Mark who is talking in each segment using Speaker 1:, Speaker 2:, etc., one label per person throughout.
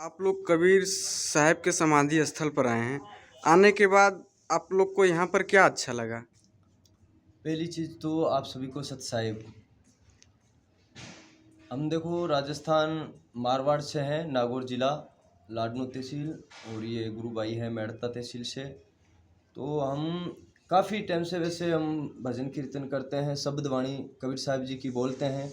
Speaker 1: आप लोग कबीर साहब के समाधि स्थल पर आए हैं। आने के बाद आप लोग को यहाँ पर क्या अच्छा लगा?
Speaker 2: पहली चीज़ तो आप सभी को सत साहिब। हम देखो राजस्थान मारवाड़ से हैं, नागौर ज़िला, लाडनू तहसील, और ये गुरु भाई है मेड़ता तहसील से। तो हम काफ़ी टाइम से वैसे हम भजन कीर्तन करते हैं, शब्द वाणी कबीर साहब जी की बोलते हैं।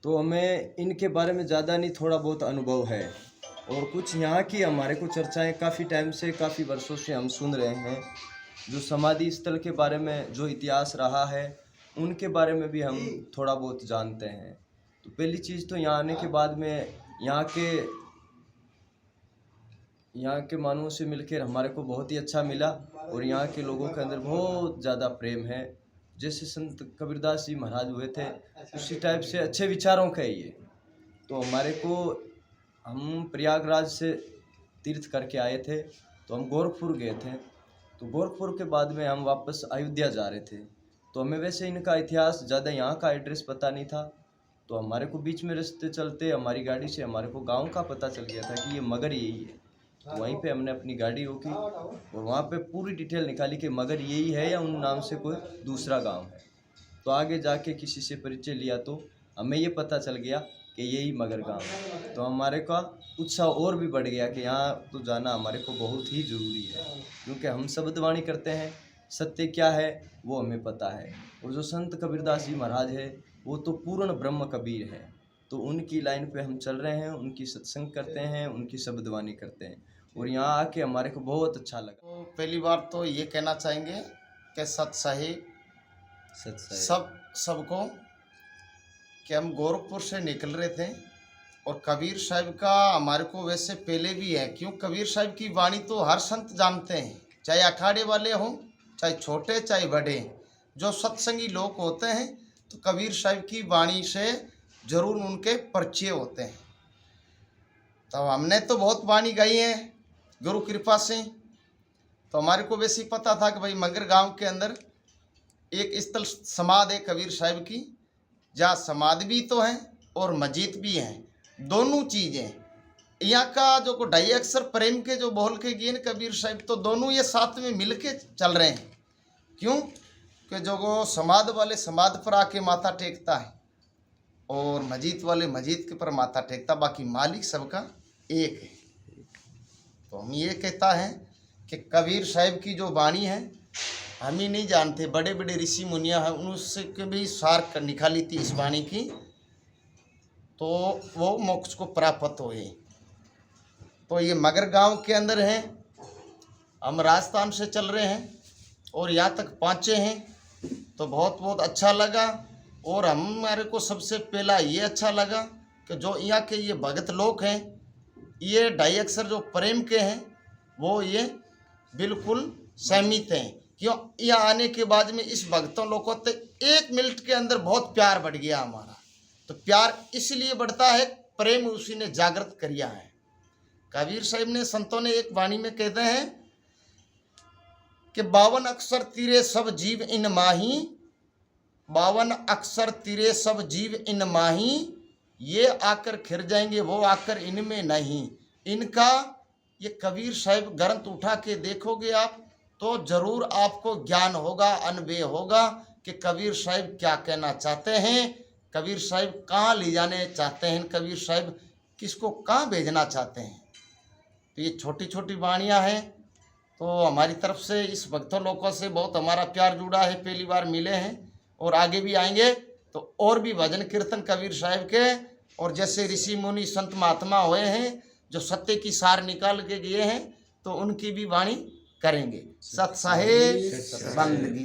Speaker 2: तो हमें इनके बारे में ज़्यादा नहीं, थोड़ा बहुत अनुभव है। और कुछ यहाँ की हमारे को चर्चाएं काफ़ी टाइम से, काफ़ी वर्षों से हम सुन रहे हैं। जो समाधि स्थल के बारे में जो इतिहास रहा है, उनके बारे में भी हम थोड़ा बहुत जानते हैं। तो पहली चीज़ तो यहाँ आने के बाद में यहाँ के मानवों से मिलकर हमारे को बहुत ही अच्छा मिला। और यहाँ के लोगों के अंदर बहुत ज़्यादा प्रेम है। जैसे संत कबीरदास जी महाराज हुए थे, उसी टाइप से अच्छे विचारों का है ये। तो हमारे को, हम प्रयागराज से तीर्थ करके आए थे, तो हम गोरखपुर गए थे। तो गोरखपुर के बाद में हम वापस अयोध्या जा रहे थे। तो हमें वैसे इनका इतिहास ज़्यादा, यहाँ का एड्रेस पता नहीं था। तो हमारे को बीच में रास्ते चलते हमारी गाड़ी से हमारे को गांव का पता चल गया था कि ये मगर यही है। तो वहीं पे हमने अपनी गाड़ी रोकी और वहाँ पे पूरी डिटेल निकाली कि मगर यही है या उन नाम से कोई दूसरा गांव है। तो आगे जाके किसी से परिचय लिया तो हमें ये पता चल गया कि यही मगर गांव है। तो हमारे का उत्साह और भी बढ़ गया कि यहाँ तो जाना हमारे को बहुत ही ज़रूरी है, क्योंकि हम शब्दवाणी करते हैं, सत्य क्या है वो हमें पता है। और जो संत कबीरदास जी महाराज है वो तो पूर्ण ब्रह्म कबीर है। तो उनकी लाइन पे हम चल रहे हैं, उनकी सत्संग करते हैं, उनकी शब्दवाणी करते हैं। और यहाँ आके हमारे को बहुत अच्छा लगा।
Speaker 3: तो पहली बार तो ये कहना चाहेंगे कि सत साहिब सबको, कि हम गोरखपुर से निकल रहे थे और कबीर साहब का हमारे को वैसे पहले भी है, क्यों कबीर साहब की वाणी तो हर संत जानते हैं, चाहे अखाड़े वाले हों, चाहे छोटे चाहे बड़े। जो सत्संगी लोग होते हैं तो कबीर साहब की वाणी से जरूर उनके परिचय होते हैं। तो हमने तो बहुत वाणी गाई है गुरु कृपा से। तो हमारे को वैसे ही पता था कि भाई मगर गांव के अंदर एक स्थल समाधि है कबीर साहब की, जहाँ समाधि भी तो है और मस्जिद भी है, दोनों चीज़ें। यहाँ का जो को ढाई अक्षर प्रेम के जो बोल के गए कबीर साहब, तो दोनों ये साथ में मिल के चल रहे हैं। क्यों कि जो को समाध वाले समाध पर आके माथा टेकता है और मस्जिद वाले मस्जिद के पर माथा टेकता, बाकी मालिक सबका एक है। तो हम ये कहता है कि कबीर साहब की जो वाणी है हम ही नहीं जानते, बड़े बड़े ऋषि मुनिया हैं, उनसे के भी सार निकाली थी इस वाणी की, तो वो मोक्ष को प्राप्त हुए। तो ये मगर गांव के अंदर हैं, हम राजस्थान से चल रहे हैं और यहाँ तक पहुँचे हैं। तो बहुत बहुत अच्छा लगा। और हमारे को सबसे पहला ये अच्छा लगा कि जो यहाँ के ये भगत लोग हैं, ये ढाई अक्षर जो प्रेम के हैं वो ये बिल्कुल सहमित हैं। क्यों, यहाँ आने के बाद में इस भक्तों लोगों से 1 मिनट के अंदर बहुत प्यार बढ़ गया हमारा। तो प्यार इसलिए बढ़ता है, प्रेम उसी ने जागृत किया है। कबीर साहब ने, संतों ने एक वाणी में कहते हैं कि 52 अक्षर तीरे सब जीव इन माही, 52 अक्षर तीरे सब जीव इन माही, ये आकर खिर जाएंगे वो आकर इनमें नहीं। इनका ये कबीर साहब ग्रंथ उठा के देखोगे आप तो जरूर आपको ज्ञान होगा, अनुभव होगा कि कबीर साहब क्या कहना चाहते हैं, कबीर साहब कहाँ ले जाने चाहते हैं, कबीर साहब किसको कहाँ भेजना चाहते हैं। तो ये छोटी छोटी वाणियाँ हैं। तो हमारी तरफ से इस भक्तों लोगों से बहुत हमारा प्यार जुड़ा है, पहली बार मिले हैं और आगे भी आएंगे। तो और भी भजन कीर्तन कबीर साहब के, और जैसे ऋषि मुनि संत महात्मा हुए हैं जो सत्य की सार निकाल के गए हैं, तो उनकी भी वाणी करेंगे। सत साहिब बंदगी।